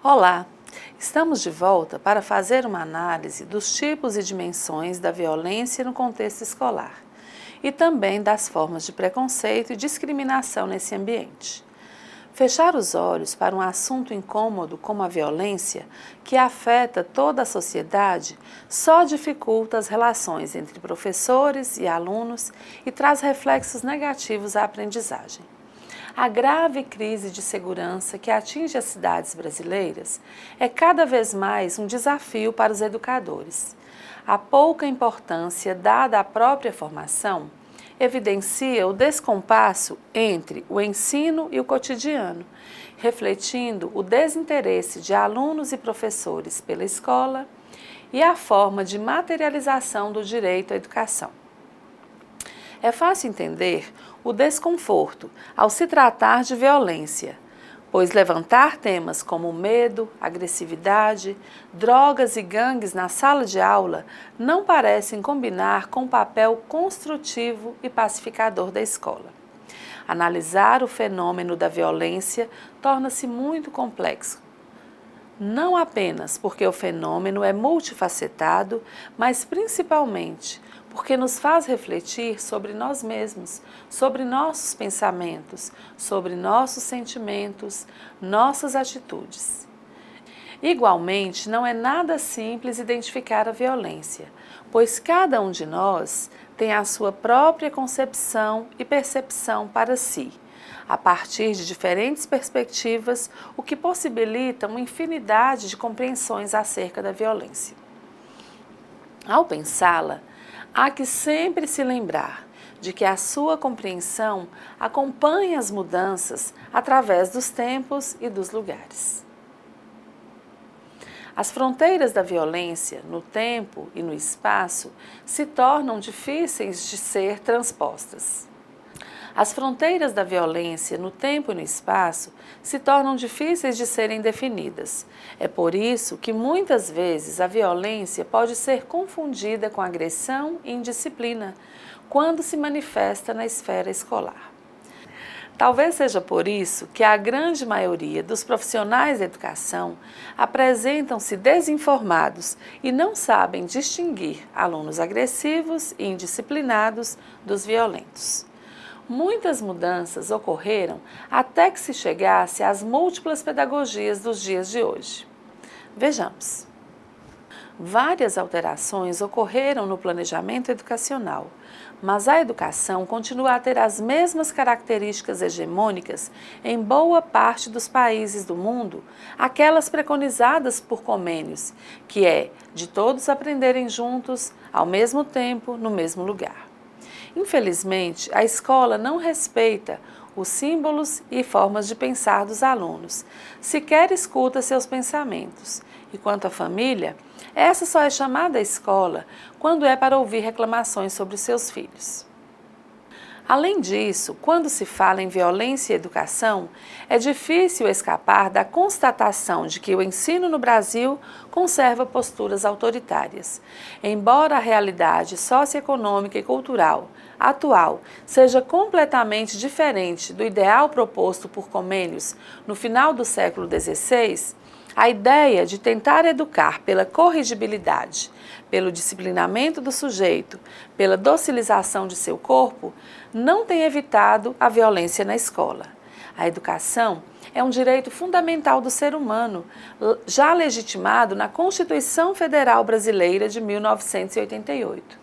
Olá! Estamos de volta para fazer uma análise dos tipos e dimensões da violência no contexto escolar e também das formas de preconceito e discriminação nesse ambiente. Fechar os olhos para um assunto incômodo como a violência, que afeta toda a sociedade, só dificulta as relações entre professores e alunos e traz reflexos negativos à aprendizagem. A grave crise de segurança que atinge as cidades brasileiras é cada vez mais um desafio para os educadores. A pouca importância dada à própria formação evidencia o descompasso entre o ensino e o cotidiano, refletindo o desinteresse de alunos e professores pela escola e a forma de materialização do direito à educação. É fácil entender o desconforto ao se tratar de violência, pois levantar temas como medo, agressividade, drogas e gangues na sala de aula não parecem combinar com o papel construtivo e pacificador da escola. Analisar o fenômeno da violência torna-se muito complexo. Não apenas porque o fenômeno é multifacetado, mas principalmente porque nos faz refletir sobre nós mesmos, sobre nossos pensamentos, sobre nossos sentimentos, nossas atitudes. Igualmente, não é nada simples identificar a violência, pois cada um de nós tem a sua própria concepção e percepção para si, a partir de diferentes perspectivas, o que possibilita uma infinidade de compreensões acerca da violência. Ao pensá-la, há que sempre se lembrar de que a sua compreensão acompanha as mudanças através dos tempos e dos lugares. As fronteiras da violência no tempo e no espaço se tornam difíceis de ser transpostas. As fronteiras da violência no tempo e no espaço se tornam difíceis de serem definidas. É por isso que muitas vezes a violência pode ser confundida com agressão e indisciplina quando se manifesta na esfera escolar. Talvez seja por isso que a grande maioria dos profissionais da educação apresentam-se desinformados e não sabem distinguir alunos agressivos e indisciplinados dos violentos. Muitas mudanças ocorreram até que se chegasse às múltiplas pedagogias dos dias de hoje. Vejamos. Várias alterações ocorreram no planejamento educacional, mas a educação continua a ter as mesmas características hegemônicas em boa parte dos países do mundo, aquelas preconizadas por convênios, que é de todos aprenderem juntos, ao mesmo tempo, no mesmo lugar. Infelizmente, a escola não respeita os símbolos e formas de pensar dos alunos, sequer escuta seus pensamentos. E quanto à família, essa só é chamada à escola quando é para ouvir reclamações sobre os seus filhos. Além disso, quando se fala em violência e educação, é difícil escapar da constatação de que o ensino no Brasil conserva posturas autoritárias. Embora a realidade socioeconômica e cultural atual seja completamente diferente do ideal proposto por Comênios no final do século XVI, a ideia de tentar educar pela corrigibilidade, pelo disciplinamento do sujeito, pela docilização de seu corpo, não tem evitado a violência na escola. A educação é um direito fundamental do ser humano, já legitimado na Constituição Federal Brasileira de 1988.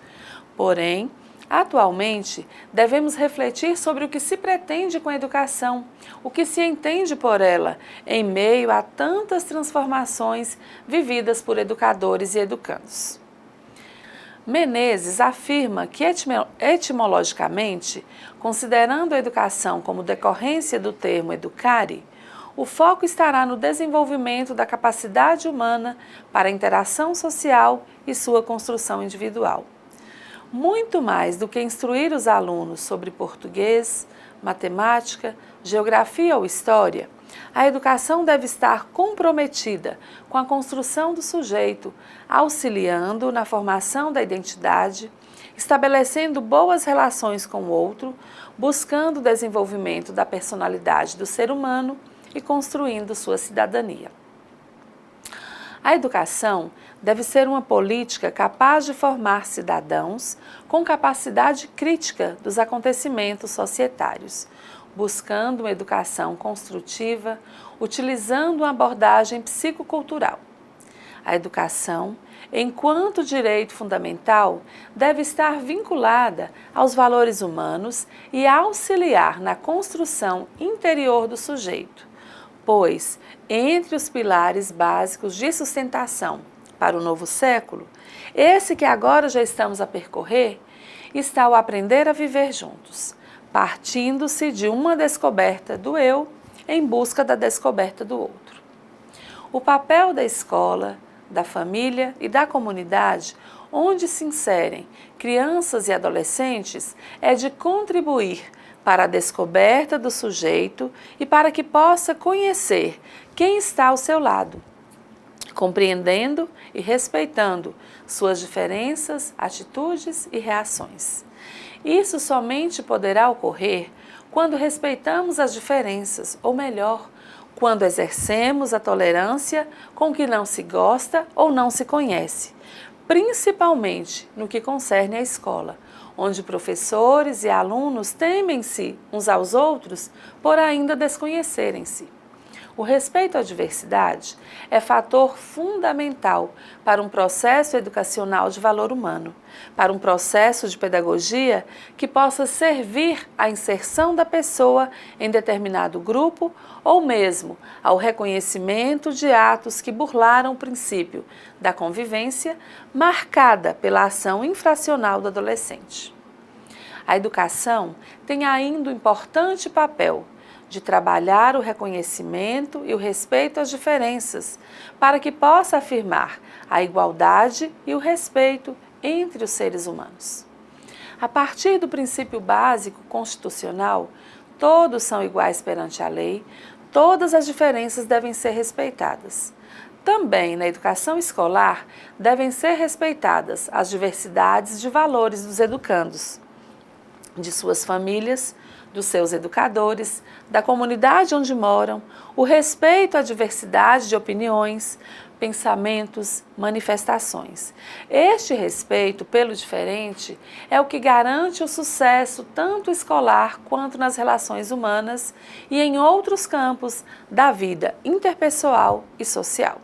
Porém, atualmente, devemos refletir sobre o que se pretende com a educação, o que se entende por ela, em meio a tantas transformações vividas por educadores e educandos. Menezes afirma que, etimologicamente, considerando a educação como decorrência do termo educare, o foco estará no desenvolvimento da capacidade humana para a interação social e sua construção individual. Muito mais do que instruir os alunos sobre português, matemática, geografia ou história, a educação deve estar comprometida com a construção do sujeito, auxiliando na formação da identidade, estabelecendo boas relações com o outro, buscando o desenvolvimento da personalidade do ser humano e construindo sua cidadania. A educação deve ser uma política capaz de formar cidadãos com capacidade crítica dos acontecimentos societários, buscando uma educação construtiva, utilizando uma abordagem psicocultural. A educação, enquanto direito fundamental, deve estar vinculada aos valores humanos e auxiliar na construção interior do sujeito, pois, entre os pilares básicos de sustentação para o novo século, esse que agora já estamos a percorrer, está o aprender a viver juntos, partindo-se de uma descoberta do eu em busca da descoberta do outro. O papel da escola, da família e da comunidade, onde se inserem crianças e adolescentes, é de contribuir para a descoberta do sujeito e para que possa conhecer quem está ao seu lado, compreendendo e respeitando suas diferenças, atitudes e reações. Isso somente poderá ocorrer quando respeitamos as diferenças, ou melhor, quando exercemos a tolerância com o que não se gosta ou não se conhece, principalmente no que concerne à escola, onde professores e alunos temem-se uns aos outros por ainda desconhecerem-se. O respeito à diversidade é fator fundamental para um processo educacional de valor humano, para um processo de pedagogia que possa servir à inserção da pessoa em determinado grupo ou mesmo ao reconhecimento de atos que burlaram o princípio da convivência marcada pela ação infracional do adolescente. A educação tem ainda um importante papel de trabalhar o reconhecimento e o respeito às diferenças, para que possa afirmar a igualdade e o respeito entre os seres humanos. A partir do princípio básico constitucional, todos são iguais perante a lei, todas as diferenças devem ser respeitadas. Também na educação escolar devem ser respeitadas as diversidades de valores dos educandos, de suas famílias, dos seus educadores, da comunidade onde moram, o respeito à diversidade de opiniões, pensamentos, manifestações. Este respeito pelo diferente é o que garante o sucesso tanto escolar quanto nas relações humanas e em outros campos da vida interpessoal e social.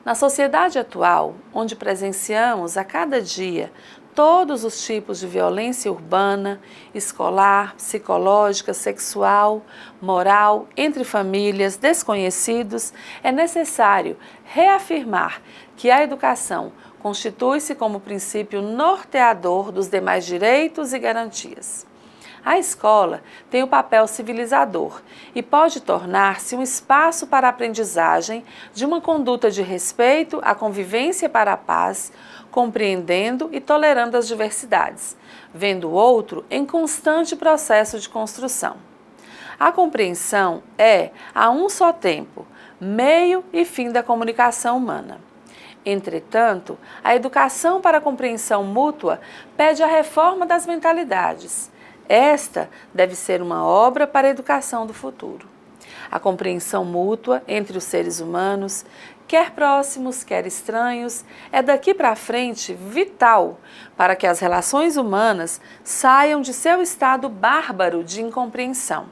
Na sociedade atual, onde presenciamos a cada dia todos os tipos de violência urbana, escolar, psicológica, sexual, moral, entre famílias, desconhecidos, é necessário reafirmar que a educação constitui-se como princípio norteador dos demais direitos e garantias. A escola tem o papel civilizador e pode tornar-se um espaço para a aprendizagem de uma conduta de respeito à convivência para a paz, compreendendo e tolerando as diversidades, vendo o outro em constante processo de construção. A compreensão é, a um só tempo, meio e fim da comunicação humana. Entretanto, a educação para a compreensão mútua pede a reforma das mentalidades. Esta deve ser uma obra para a educação do futuro. A compreensão mútua entre os seres humanos, quer próximos, quer estranhos, é daqui para frente vital para que as relações humanas saiam de seu estado bárbaro de incompreensão.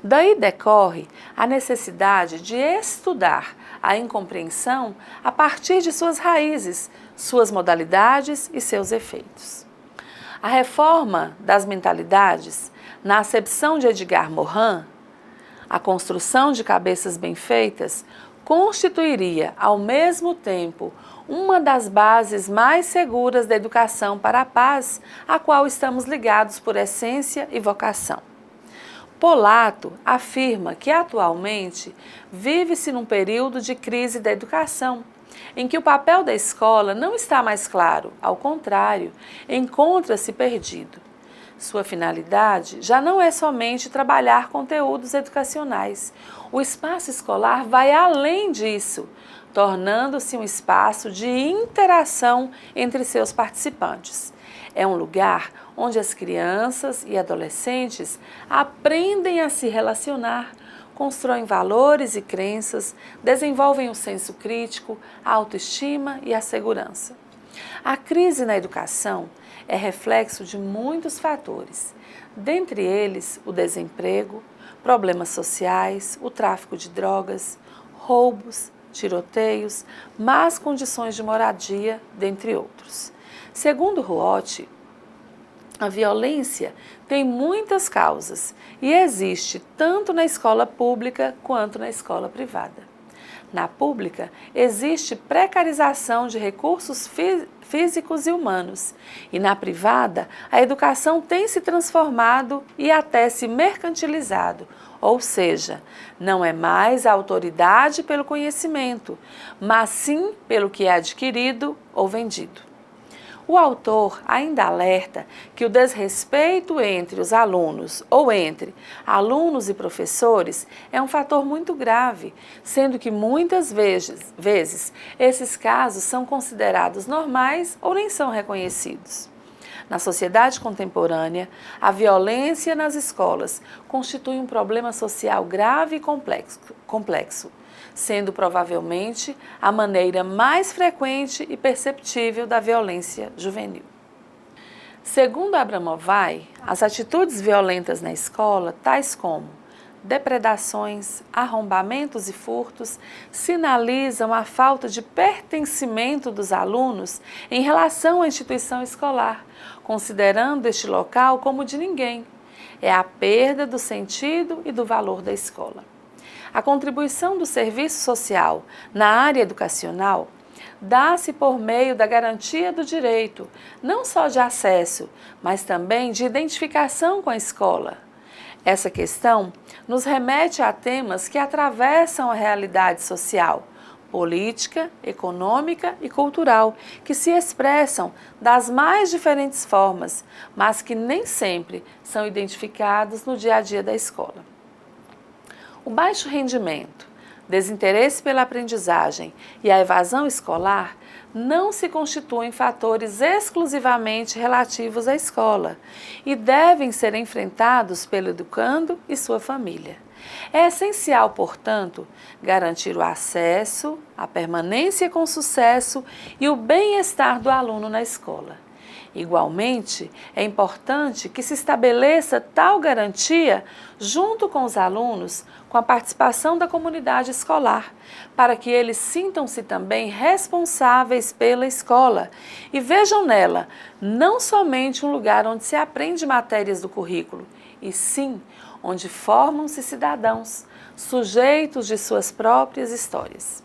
Daí decorre a necessidade de estudar a incompreensão a partir de suas raízes, suas modalidades e seus efeitos. A reforma das mentalidades, na acepção de Edgar Morin, a construção de cabeças bem feitas, constituiria, ao mesmo tempo, uma das bases mais seguras da educação para a paz, a qual estamos ligados por essência e vocação. Polato afirma que, atualmente, vive-se num período de crise da educação, em que o papel da escola não está mais claro, ao contrário, encontra-se perdido. Sua finalidade já não é somente trabalhar conteúdos educacionais. O espaço escolar vai além disso, tornando-se um espaço de interação entre seus participantes. É um lugar onde as crianças e adolescentes aprendem a se relacionar constroem valores e crenças, desenvolvem o senso crítico, a autoestima e a segurança. A crise na educação é reflexo de muitos fatores, dentre eles o desemprego, problemas sociais, o tráfico de drogas, roubos, tiroteios, más condições de moradia, dentre outros. Segundo Ruotti, a violência tem muitas causas e existe tanto na escola pública quanto na escola privada. Na pública, existe precarização de recursos físicos e humanos, e na privada, a educação tem se transformado e até se mercantilizado, ou seja, não é mais a autoridade pelo conhecimento, mas sim pelo que é adquirido ou vendido. O autor ainda alerta que o desrespeito entre os alunos ou entre alunos e professores é um fator muito grave, sendo que muitas vezes esses casos são considerados normais ou nem são reconhecidos. Na sociedade contemporânea, a violência nas escolas constitui um problema social grave e complexo, sendo provavelmente a maneira mais frequente e perceptível da violência juvenil. Segundo Abramovay, as atitudes violentas na escola, tais como depredações, arrombamentos e furtos, sinalizam a falta de pertencimento dos alunos em relação à instituição escolar, considerando este local como de ninguém. É a perda do sentido e do valor da escola. A contribuição do serviço social na área educacional dá-se por meio da garantia do direito, não só de acesso, mas também de identificação com a escola. Essa questão nos remete a temas que atravessam a realidade social, política, econômica e cultural, que se expressam das mais diferentes formas, mas que nem sempre são identificados no dia a dia da escola. O baixo rendimento, desinteresse pela aprendizagem e a evasão escolar não se constituem fatores exclusivamente relativos à escola e devem ser enfrentados pelo educando e sua família. É essencial, portanto, garantir o acesso, a permanência com sucesso e o bem-estar do aluno na escola. Igualmente, é importante que se estabeleça tal garantia junto com os alunos, com a participação da comunidade escolar, para que eles sintam-se também responsáveis pela escola e vejam nela não somente um lugar onde se aprende matérias do currículo, e sim onde formam-se cidadãos, sujeitos de suas próprias histórias.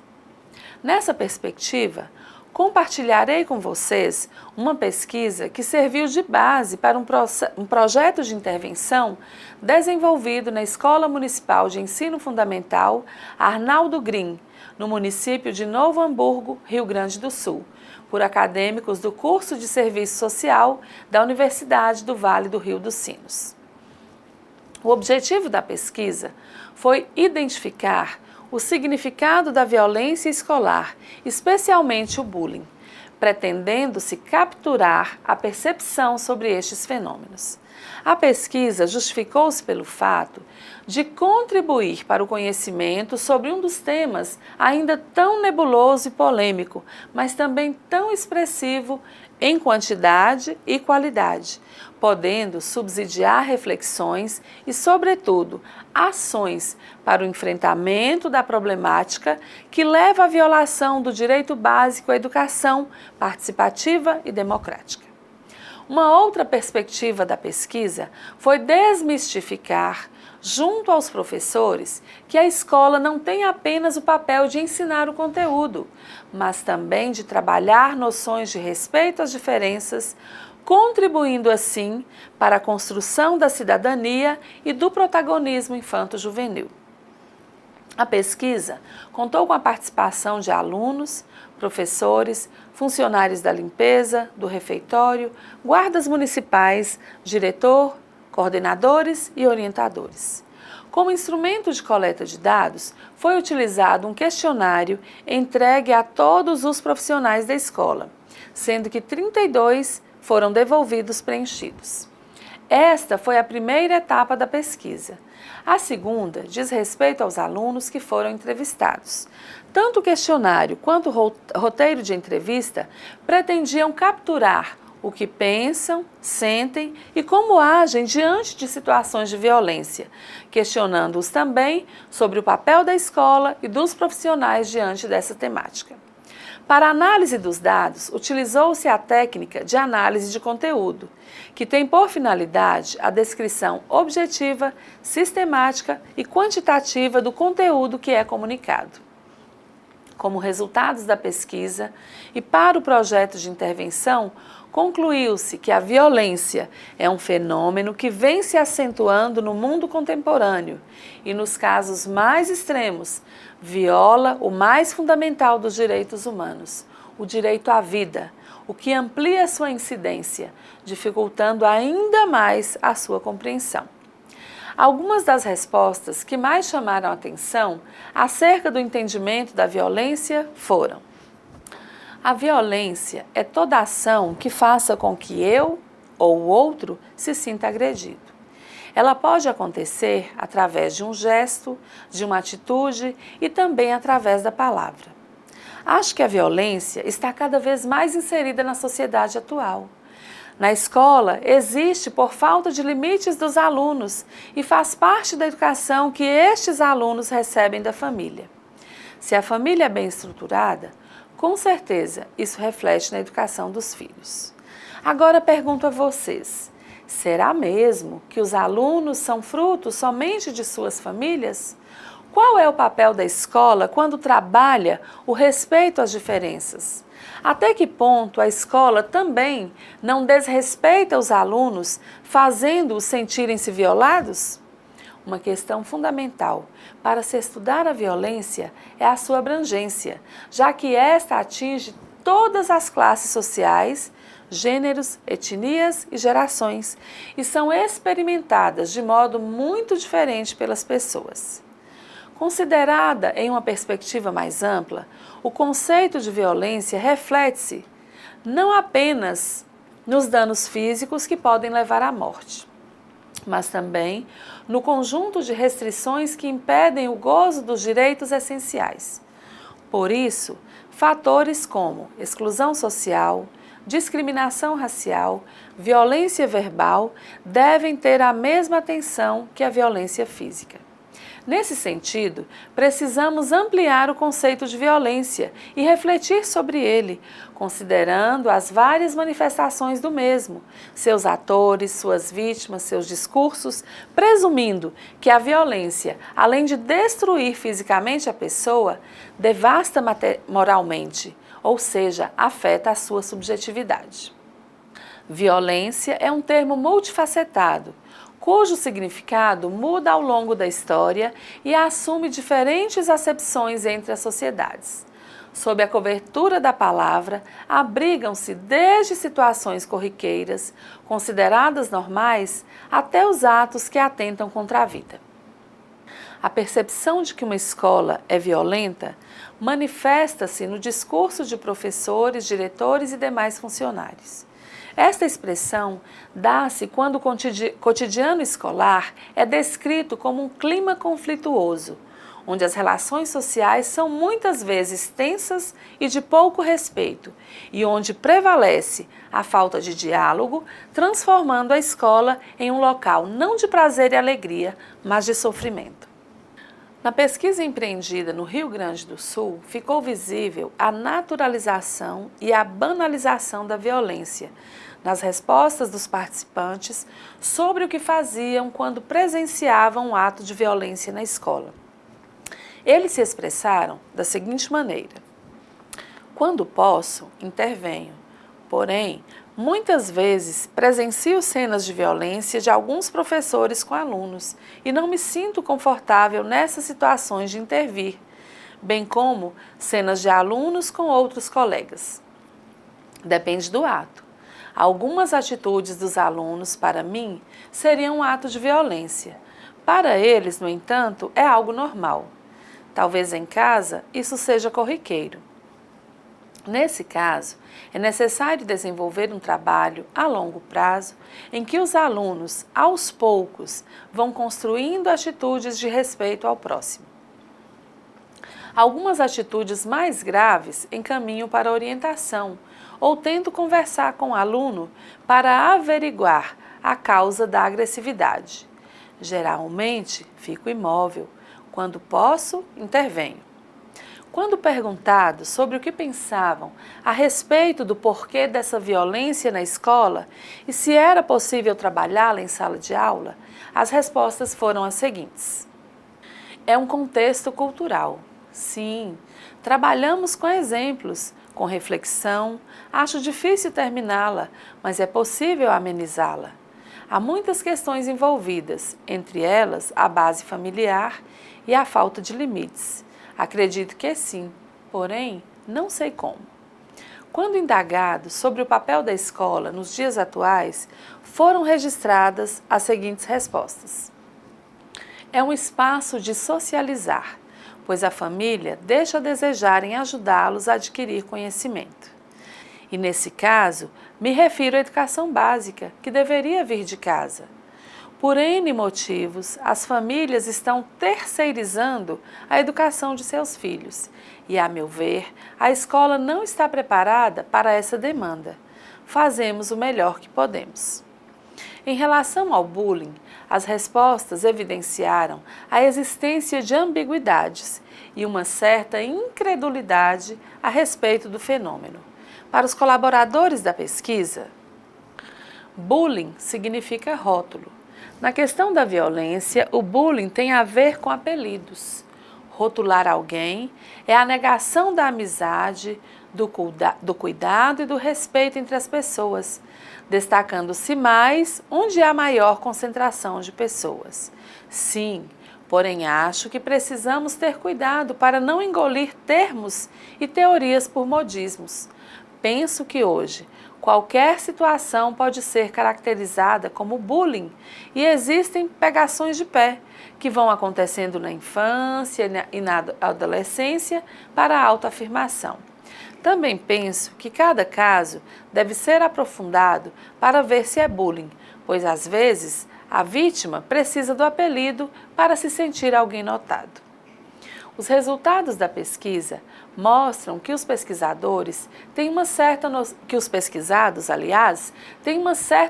Nessa perspectiva, compartilharei com vocês uma pesquisa que serviu de base para um projeto de intervenção desenvolvido na Escola Municipal de Ensino Fundamental Arnaldo Green, no município de Novo Hamburgo, Rio Grande do Sul, por acadêmicos do curso de Serviço Social da Universidade do Vale do Rio dos Sinos. O objetivo da pesquisa foi identificar o significado da violência escolar, especialmente o bullying, pretendendo-se capturar a percepção sobre estes fenômenos. A pesquisa justificou-se pelo fato de contribuir para o conhecimento sobre um dos temas ainda tão nebuloso e polêmico, mas também tão expressivo em quantidade e qualidade, podendo subsidiar reflexões e, sobretudo, ações para o enfrentamento da problemática que leva à violação do direito básico à educação participativa e democrática. Uma outra perspectiva da pesquisa foi desmistificar, junto aos professores, que a escola não tem apenas o papel de ensinar o conteúdo, mas também de trabalhar noções de respeito às diferenças, contribuindo assim para a construção da cidadania e do protagonismo infanto-juvenil. A pesquisa contou com a participação de alunos, professores, funcionários da limpeza, do refeitório, guardas municipais, diretor, coordenadores e orientadores. Como instrumento de coleta de dados, foi utilizado um questionário entregue a todos os profissionais da escola, sendo que 32 foram devolvidos preenchidos. Esta foi a primeira etapa da pesquisa. A segunda diz respeito aos alunos que foram entrevistados. Tanto o questionário quanto o roteiro de entrevista pretendiam capturar o que pensam, sentem e como agem diante de situações de violência, questionando-os também sobre o papel da escola e dos profissionais diante dessa temática. Para a análise dos dados, utilizou-se a técnica de análise de conteúdo, que tem por finalidade a descrição objetiva, sistemática e quantitativa do conteúdo que é comunicado. Como resultados da pesquisa e para o projeto de intervenção, concluiu-se que a violência é um fenômeno que vem se acentuando no mundo contemporâneo e, nos casos mais extremos, viola o mais fundamental dos direitos humanos, o direito à vida, o que amplia sua incidência, dificultando ainda mais a sua compreensão. Algumas das respostas que mais chamaram a atenção acerca do entendimento da violência foram: a violência é toda ação que faça com que eu ou o outro se sinta agredido. Ela pode acontecer através de um gesto, de uma atitude e também através da palavra. Acho que a violência está cada vez mais inserida na sociedade atual. Na escola, existe por falta de limites dos alunos e faz parte da educação que estes alunos recebem da família. Se a família é bem estruturada, com certeza isso reflete na educação dos filhos. Agora pergunto a vocês, será mesmo que os alunos são frutos somente de suas famílias? Qual é o papel da escola quando trabalha o respeito às diferenças? Até que ponto a escola também não desrespeita os alunos, fazendo-os sentirem-se violados? Uma questão fundamental para se estudar a violência é a sua abrangência, já que esta atinge todas as classes sociais, gêneros, etnias e gerações, e são experimentadas de modo muito diferente pelas pessoas. Considerada em uma perspectiva mais ampla, o conceito de violência reflete-se não apenas nos danos físicos que podem levar à morte, mas também no conjunto de restrições que impedem o gozo dos direitos essenciais. Por isso, fatores como exclusão social, discriminação racial, violência verbal devem ter a mesma atenção que a violência física. Nesse sentido, precisamos ampliar o conceito de violência e refletir sobre ele, considerando as várias manifestações do mesmo, seus atores, suas vítimas, seus discursos, presumindo que a violência, além de destruir fisicamente a pessoa, devasta moralmente, ou seja, afeta a sua subjetividade. Violência é um termo multifacetado, cujo significado muda ao longo da história e assume diferentes acepções entre as sociedades. Sob a cobertura da palavra, abrigam-se desde situações corriqueiras, consideradas normais, até os atos que atentam contra a vida. A percepção de que uma escola é violenta manifesta-se no discurso de professores, diretores e demais funcionários. Esta expressão dá-se quando o cotidiano escolar é descrito como um clima conflituoso, onde as relações sociais são muitas vezes tensas e de pouco respeito, e onde prevalece a falta de diálogo, transformando a escola em um local não de prazer e alegria, mas de sofrimento. Na pesquisa empreendida no Rio Grande do Sul, ficou visível a naturalização e a banalização da violência nas respostas dos participantes sobre o que faziam quando presenciavam um ato de violência na escola. Eles se expressaram da seguinte maneira: quando posso, intervenho, porém, muitas vezes presencio cenas de violência de alguns professores com alunos e não me sinto confortável nessas situações de intervir, bem como cenas de alunos com outros colegas. Depende do ato. Algumas atitudes dos alunos, para mim, seriam um ato de violência. Para eles, no entanto, é algo normal. Talvez em casa isso seja corriqueiro. Nesse caso, é necessário desenvolver um trabalho a longo prazo em que os alunos, aos poucos, vão construindo atitudes de respeito ao próximo. Algumas atitudes mais graves encaminham para orientação ou tento conversar com o aluno para averiguar a causa da agressividade. Geralmente, fico imóvel. Quando posso, intervenho. Quando perguntado sobre o que pensavam a respeito do porquê dessa violência na escola e se era possível trabalhá-la em sala de aula, as respostas foram as seguintes. É um contexto cultural. Sim, trabalhamos com exemplos, com reflexão. Acho difícil terminá-la, mas é possível amenizá-la. Há muitas questões envolvidas, entre elas a base familiar e a falta de limites. Acredito que sim, porém não sei como. Quando indagados sobre o papel da escola nos dias atuais, foram registradas as seguintes respostas. É um espaço de socializar, pois a família deixa a desejar em ajudá-los a adquirir conhecimento. E nesse caso, me refiro à educação básica, que deveria vir de casa. Por N motivos, as famílias estão terceirizando a educação de seus filhos e, a meu ver, a escola não está preparada para essa demanda. Fazemos o melhor que podemos. Em relação ao bullying, as respostas evidenciaram a existência de ambiguidades e uma certa incredulidade a respeito do fenômeno. Para os colaboradores da pesquisa, bullying significa rótulo. Na questão da violência, o bullying tem a ver com apelidos. Rotular alguém é a negação da amizade, do cuidado e do respeito entre as pessoas, destacando-se mais onde há maior concentração de pessoas. Sim, porém acho que precisamos ter cuidado para não engolir termos e teorias por modismos. Penso que hoje qualquer situação pode ser caracterizada como bullying e existem pegações de pé que vão acontecendo na infância e na adolescência para a autoafirmação. Também penso que cada caso deve ser aprofundado para ver se é bullying, pois às vezes a vítima precisa do apelido para se sentir alguém notado. Os resultados da pesquisa mostram que os pesquisados, têm uma certa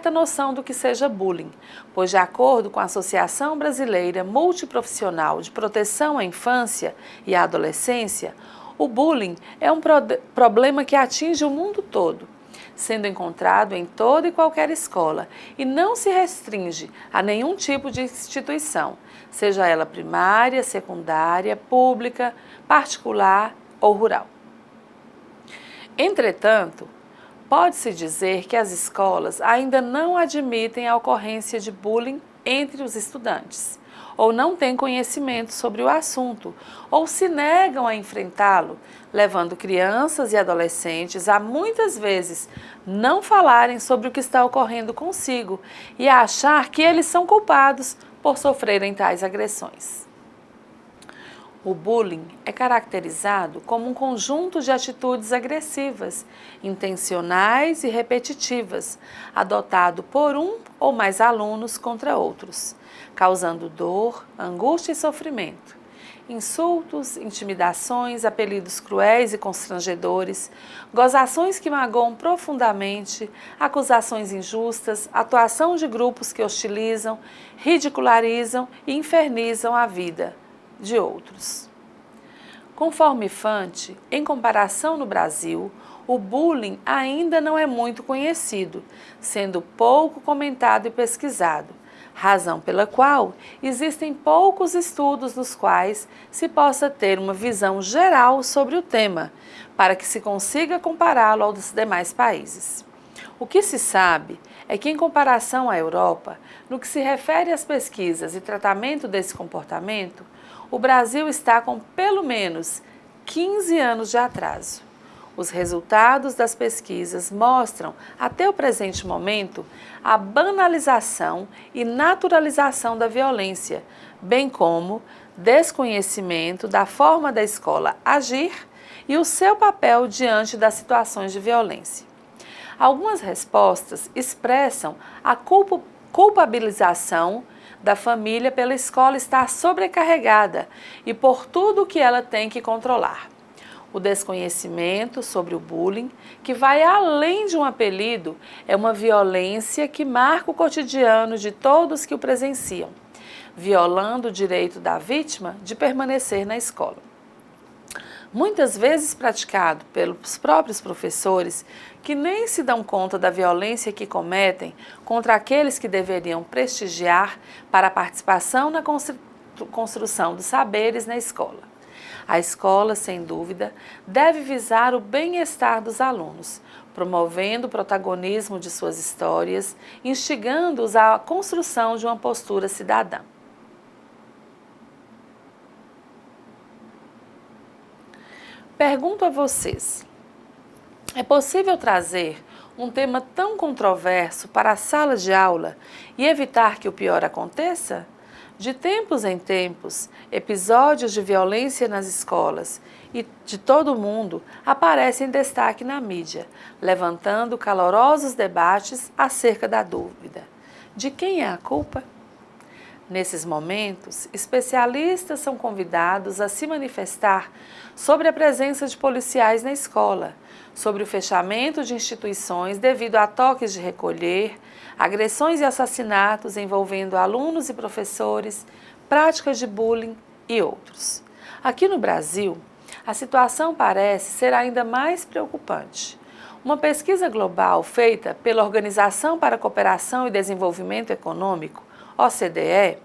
noção do que seja bullying, pois de acordo com a Associação Brasileira Multiprofissional de Proteção à Infância e à Adolescência, o bullying é um problema que atinge o mundo todo, sendo encontrado em toda e qualquer escola e não se restringe a nenhum tipo de instituição, seja ela primária, secundária, pública, particular ou rural. Entretanto, pode-se dizer que as escolas ainda não admitem a ocorrência de bullying entre os estudantes, ou não têm conhecimento sobre o assunto, ou se negam a enfrentá-lo, levando crianças e adolescentes a muitas vezes não falarem sobre o que está ocorrendo consigo e a achar que eles são culpados por sofrerem tais agressões. O bullying é caracterizado como um conjunto de atitudes agressivas, intencionais e repetitivas, adotado por um ou mais alunos contra outros, causando dor, angústia e sofrimento. Insultos, intimidações, apelidos cruéis e constrangedores, gozações que magoam profundamente, acusações injustas, atuação de grupos que hostilizam, ridicularizam e infernizam a vida de outros. Conforme Fante, em comparação no Brasil, o bullying ainda não é muito conhecido, sendo pouco comentado e pesquisado, razão pela qual existem poucos estudos nos quais se possa ter uma visão geral sobre o tema, para que se consiga compará-lo aos demais países. O que se sabe é que, em comparação à Europa, no que se refere às pesquisas e tratamento desse comportamento, o Brasil está com pelo menos 15 anos de atraso. Os resultados das pesquisas mostram, até o presente momento, a banalização e naturalização da violência, bem como desconhecimento da forma da escola agir e o seu papel diante das situações de violência. Algumas respostas expressam a culpabilização da família pela escola estar sobrecarregada e por tudo que ela tem que controlar. O desconhecimento sobre o bullying, que vai além de um apelido, é uma violência que marca o cotidiano de todos que o presenciam, violando o direito da vítima de permanecer na escola. Muitas vezes praticado pelos próprios professores, que nem se dão conta da violência que cometem contra aqueles que deveriam prestigiar para a participação na construção dos saberes na escola. A escola, sem dúvida, deve visar o bem-estar dos alunos, promovendo o protagonismo de suas histórias, instigando-os à construção de uma postura cidadã. Pergunto a vocês, é possível trazer um tema tão controverso para a sala de aula e evitar que o pior aconteça? De tempos em tempos, episódios de violência nas escolas e de todo o mundo aparecem em destaque na mídia, levantando calorosos debates acerca da dúvida: de quem é a culpa? Nesses momentos, especialistas são convidados a se manifestar sobre a presença de policiais na escola, sobre o fechamento de instituições devido a toques de recolher, agressões e assassinatos envolvendo alunos e professores, práticas de bullying e outros. Aqui no Brasil, a situação parece ser ainda mais preocupante. Uma pesquisa global feita pela Organização para a Cooperação e Desenvolvimento Econômico, OCDE,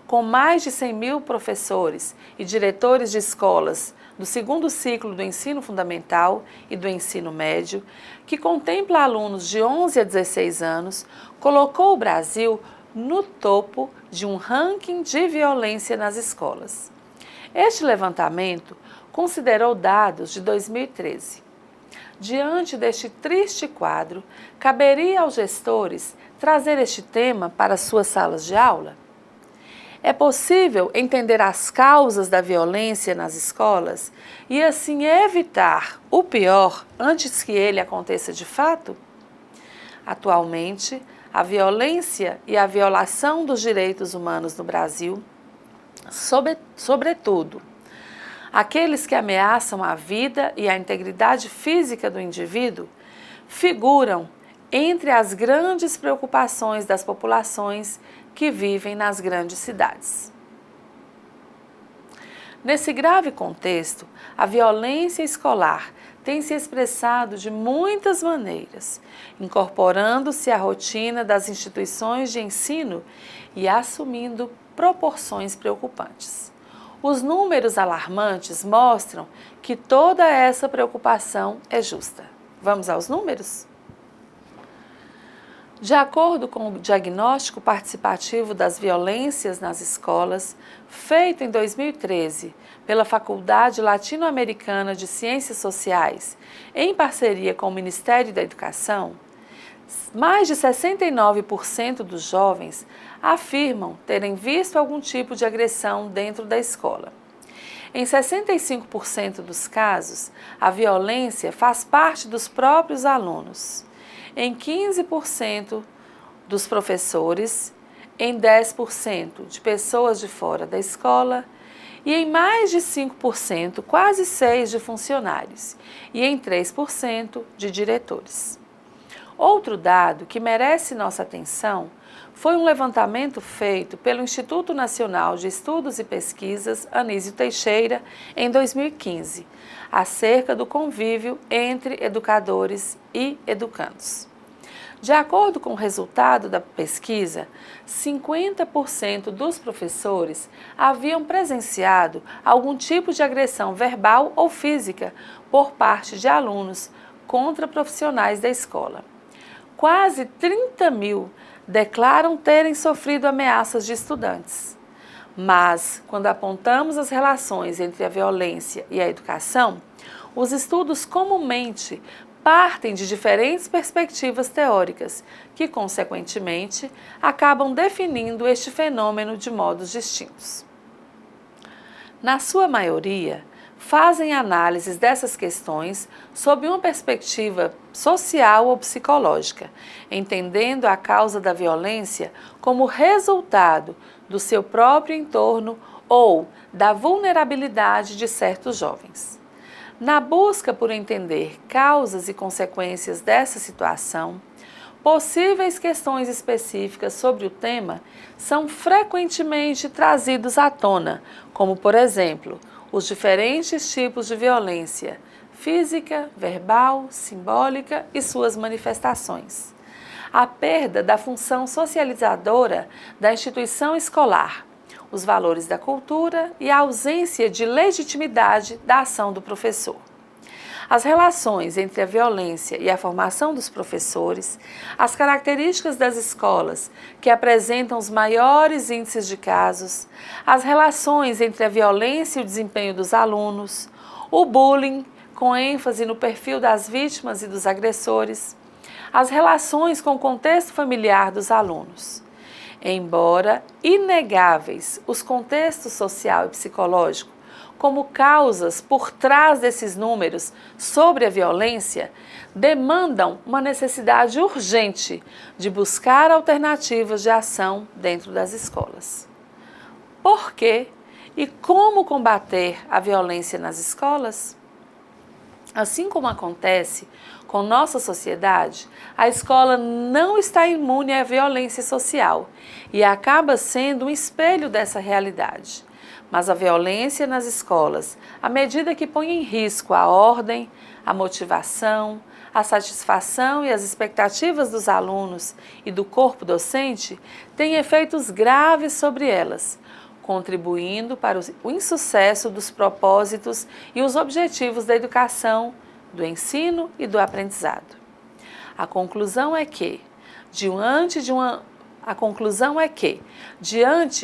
com mais de 100 mil professores e diretores de escolas do segundo ciclo do ensino fundamental e do ensino médio, que contempla alunos de 11 a 16 anos, colocou o Brasil no topo de um ranking de violência nas escolas. Este levantamento considerou dados de 2013. Diante deste triste quadro, caberia aos gestores trazer este tema para suas salas de aula? É possível entender as causas da violência nas escolas e assim evitar o pior antes que ele aconteça de fato? Atualmente, a violência e a violação dos direitos humanos no Brasil, sobretudo aqueles que ameaçam a vida e a integridade física do indivíduo, figuram entre as grandes preocupações das populações que vivem nas grandes cidades. Nesse grave contexto, a violência escolar tem se expressado de muitas maneiras, incorporando-se à rotina das instituições de ensino e assumindo proporções preocupantes. Os números alarmantes mostram que toda essa preocupação é justa. Vamos aos números? De acordo com o diagnóstico participativo das violências nas escolas, feito em 2013 pela Faculdade Latino-Americana de Ciências Sociais, em parceria com o Ministério da Educação, mais de 69% dos jovens afirmam terem visto algum tipo de agressão dentro da escola. Em 65% dos casos, a violência faz parte dos próprios alunos. Em 15% dos professores, em 10% de pessoas de fora da escola e em mais de 5%, quase 6% de funcionários e em 3% de diretores. Outro dado que merece nossa atenção foi um levantamento feito pelo Instituto Nacional de Estudos e Pesquisas Anísio Teixeira em 2015, acerca do convívio entre educadores e educandos. De acordo com o resultado da pesquisa, 50% dos professores haviam presenciado algum tipo de agressão verbal ou física por parte de alunos contra profissionais da escola. Quase 30 mil declaram terem sofrido ameaças de estudantes. Mas, quando apontamos as relações entre a violência e a educação, os estudos comumente partem de diferentes perspectivas teóricas, que, consequentemente, acabam definindo este fenômeno de modos distintos. Na sua maioria, fazem análises dessas questões sob uma perspectiva social ou psicológica, entendendo a causa da violência como resultado do seu próprio entorno ou da vulnerabilidade de certos jovens. Na busca por entender causas e consequências dessa situação, possíveis questões específicas sobre o tema são frequentemente trazidos à tona, como, por exemplo, os diferentes tipos de violência física, verbal, simbólica e suas manifestações. A perda da função socializadora da instituição escolar, os valores da cultura e a ausência de legitimidade da ação do professor. As relações entre a violência e a formação dos professores, as características das escolas que apresentam os maiores índices de casos, as relações entre a violência e o desempenho dos alunos, o bullying, com ênfase no perfil das vítimas e dos agressores, as relações com o contexto familiar dos alunos. Embora inegáveis os contextos social e psicológico como causas por trás desses números sobre a violência, demandam uma necessidade urgente de buscar alternativas de ação dentro das escolas. Por que e como combater a violência nas escolas? Assim como acontece com nossa sociedade, a escola não está imune à violência social e acaba sendo um espelho dessa realidade. Mas a violência nas escolas, à medida que põe em risco a ordem, a motivação, a satisfação e as expectativas dos alunos e do corpo docente, tem efeitos graves sobre elas, contribuindo para o insucesso dos propósitos e os objetivos da educação, do ensino e do aprendizado. A conclusão é que, diante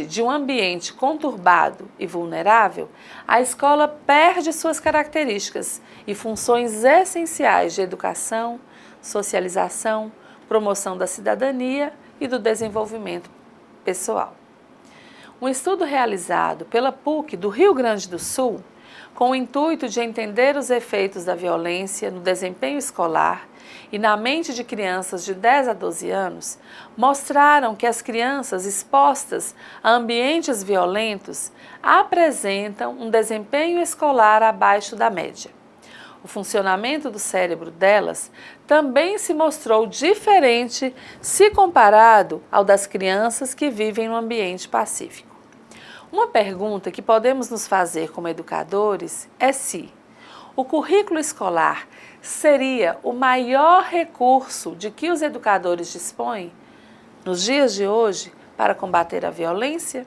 de um ambiente conturbado e vulnerável, a escola perde suas características e funções essenciais de educação, socialização, promoção da cidadania e do desenvolvimento pessoal. Um estudo realizado pela PUC do Rio Grande do Sul, com o intuito de entender os efeitos da violência no desempenho escolar e na mente de crianças de 10 a 12 anos, mostraram que as crianças expostas a ambientes violentos apresentam um desempenho escolar abaixo da média. O funcionamento do cérebro delas também se mostrou diferente se comparado ao das crianças que vivem no ambiente pacífico. Uma pergunta que podemos nos fazer como educadores é se o currículo escolar seria o maior recurso de que os educadores dispõem nos dias de hoje para combater a violência?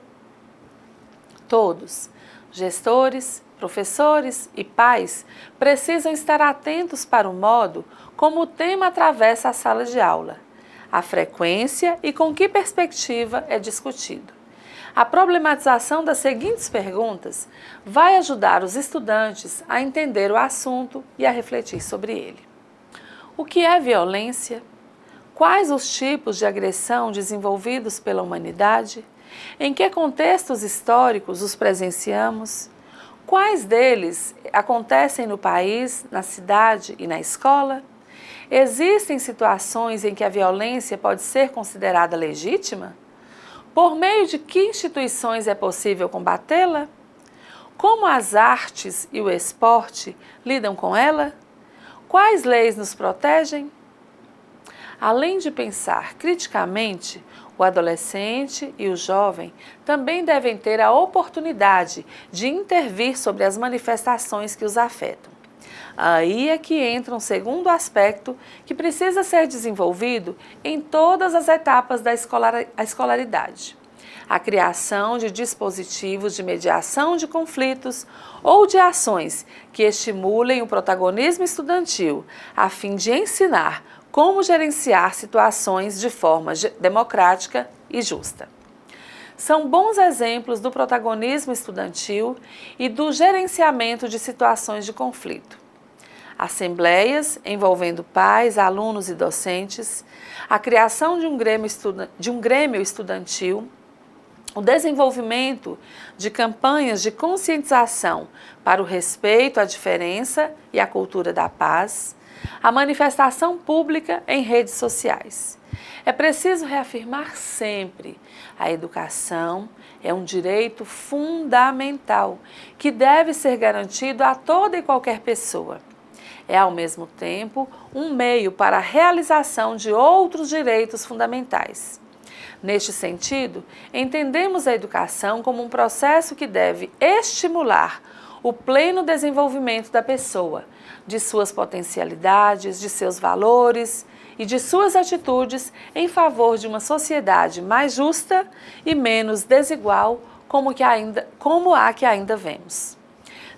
Todos, gestores, professores e pais, precisam estar atentos para o modo como o tema atravessa a sala de aula, a frequência e com que perspectiva é discutido. A problematização das seguintes perguntas vai ajudar os estudantes a entender o assunto e a refletir sobre ele. O que é violência? Quais os tipos de agressão desenvolvidos pela humanidade? Em que contextos históricos os presenciamos? Quais deles acontecem no país, na cidade e na escola? Existem situações em que a violência pode ser considerada legítima? Por meio de que instituições é possível combatê-la? Como as artes e o esporte lidam com ela? Quais leis nos protegem? Além de pensar criticamente, o adolescente e o jovem também devem ter a oportunidade de intervir sobre as manifestações que os afetam. Aí é que entra um segundo aspecto que precisa ser desenvolvido em todas as etapas da escolaridade. A criação de dispositivos de mediação de conflitos ou de ações que estimulem o protagonismo estudantil, a fim de ensinar como gerenciar situações de forma democrática e justa. São bons exemplos do protagonismo estudantil e do gerenciamento de situações de conflito. Assembleias envolvendo pais, alunos e docentes, a criação de um grêmio estudantil, o desenvolvimento de campanhas de conscientização para o respeito à diferença e à cultura da paz, a manifestação pública em redes sociais. É preciso reafirmar sempre: a educação é um direito fundamental que deve ser garantido a toda e qualquer pessoa. É, ao mesmo tempo, um meio para a realização de outros direitos fundamentais. Neste sentido, entendemos a educação como um processo que deve estimular o pleno desenvolvimento da pessoa, de suas potencialidades, de seus valores e de suas atitudes em favor de uma sociedade mais justa e menos desigual, como a que ainda vemos.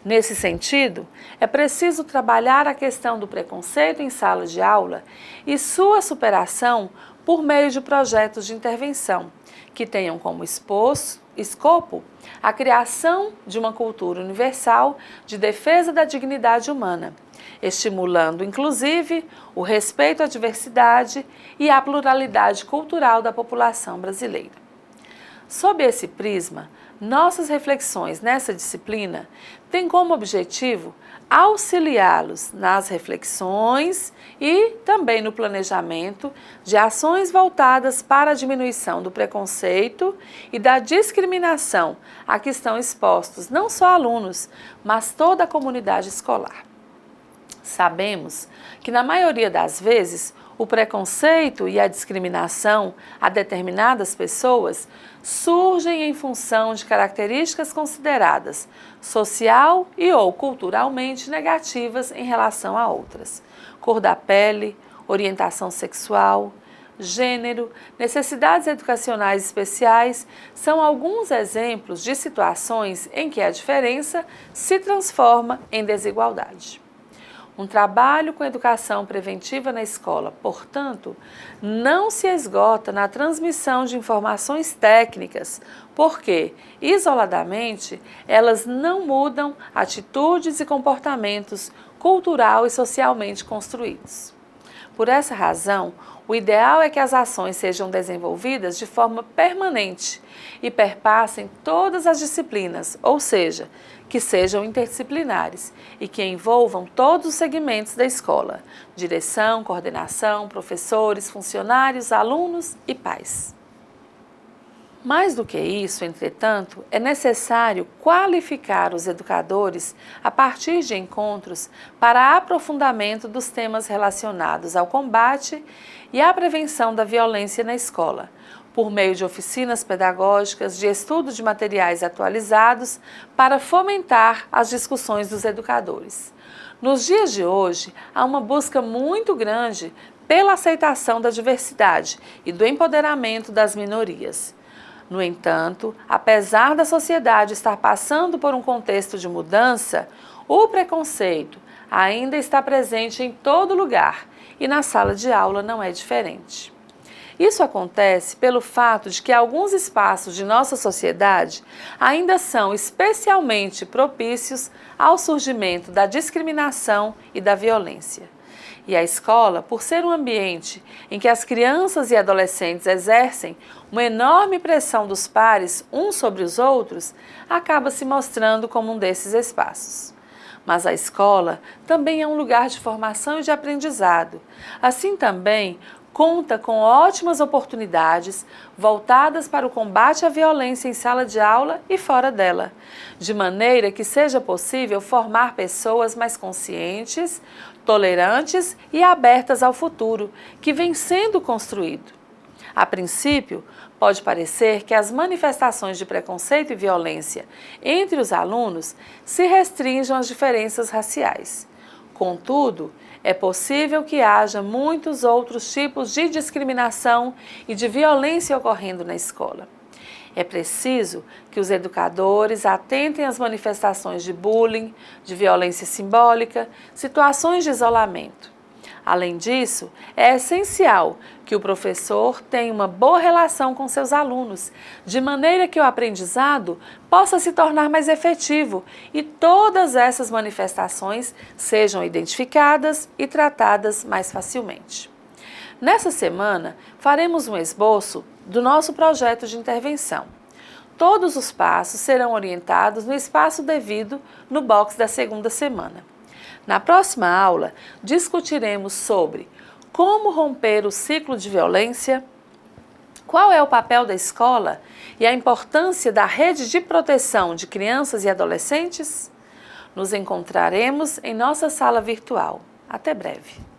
Nesse sentido, é preciso trabalhar a questão do preconceito em sala de aula e sua superação por meio de projetos de intervenção, que tenham como escopo a criação de uma cultura universal de defesa da dignidade humana, estimulando, inclusive, o respeito à diversidade e à pluralidade cultural da população brasileira. Sob esse prisma, nossas reflexões nessa disciplina têm como objetivo auxiliá-los nas reflexões e também no planejamento de ações voltadas para a diminuição do preconceito e da discriminação a que estão expostos não só alunos, mas toda a comunidade escolar. Sabemos que, na maioria das vezes, o preconceito e a discriminação a determinadas pessoas surgem em função de características consideradas social e ou culturalmente negativas em relação a outras. Cor da pele, orientação sexual, gênero, necessidades educacionais especiais são alguns exemplos de situações em que a diferença se transforma em desigualdade. Um trabalho com educação preventiva na escola, portanto, não se esgota na transmissão de informações técnicas, porque, isoladamente, elas não mudam atitudes e comportamentos cultural e socialmente construídos. Por essa razão, o ideal é que as ações sejam desenvolvidas de forma permanente e perpassem todas as disciplinas, ou seja, que sejam interdisciplinares e que envolvam todos os segmentos da escola: direção, coordenação, professores, funcionários, alunos e pais. Mais do que isso, entretanto, é necessário qualificar os educadores a partir de encontros para aprofundamento dos temas relacionados ao combate e à prevenção da violência na escola, por meio de oficinas pedagógicas, de estudo de materiais atualizados para fomentar as discussões dos educadores. Nos dias de hoje, há uma busca muito grande pela aceitação da diversidade e do empoderamento das minorias. No entanto, apesar da sociedade estar passando por um contexto de mudança, o preconceito ainda está presente em todo lugar e na sala de aula não é diferente. Isso acontece pelo fato de que alguns espaços de nossa sociedade ainda são especialmente propícios ao surgimento da discriminação e da violência. E a escola, por ser um ambiente em que as crianças e adolescentes exercem uma enorme pressão dos pares uns sobre os outros, acaba se mostrando como um desses espaços. Mas a escola também é um lugar de formação e de aprendizado. Assim também conta com ótimas oportunidades voltadas para o combate à violência em sala de aula e fora dela, de maneira que seja possível formar pessoas mais conscientes, tolerantes e abertas ao futuro, que vem sendo construído. A princípio, pode parecer que as manifestações de preconceito e violência entre os alunos se restringam às diferenças raciais. Contudo, é possível que haja muitos outros tipos de discriminação e de violência ocorrendo na escola. É preciso que os educadores atentem às manifestações de bullying, de violência simbólica, situações de isolamento. Além disso, é essencial que o professor tenha uma boa relação com seus alunos, de maneira que o aprendizado possa se tornar mais efetivo e todas essas manifestações sejam identificadas e tratadas mais facilmente. Nessa semana, faremos um esboço do nosso projeto de intervenção. Todos os passos serão orientados no espaço devido no box da segunda semana. Na próxima aula, discutiremos sobre como romper o ciclo de violência, qual é o papel da escola e a importância da rede de proteção de crianças e adolescentes. Nos encontraremos em nossa sala virtual. Até breve!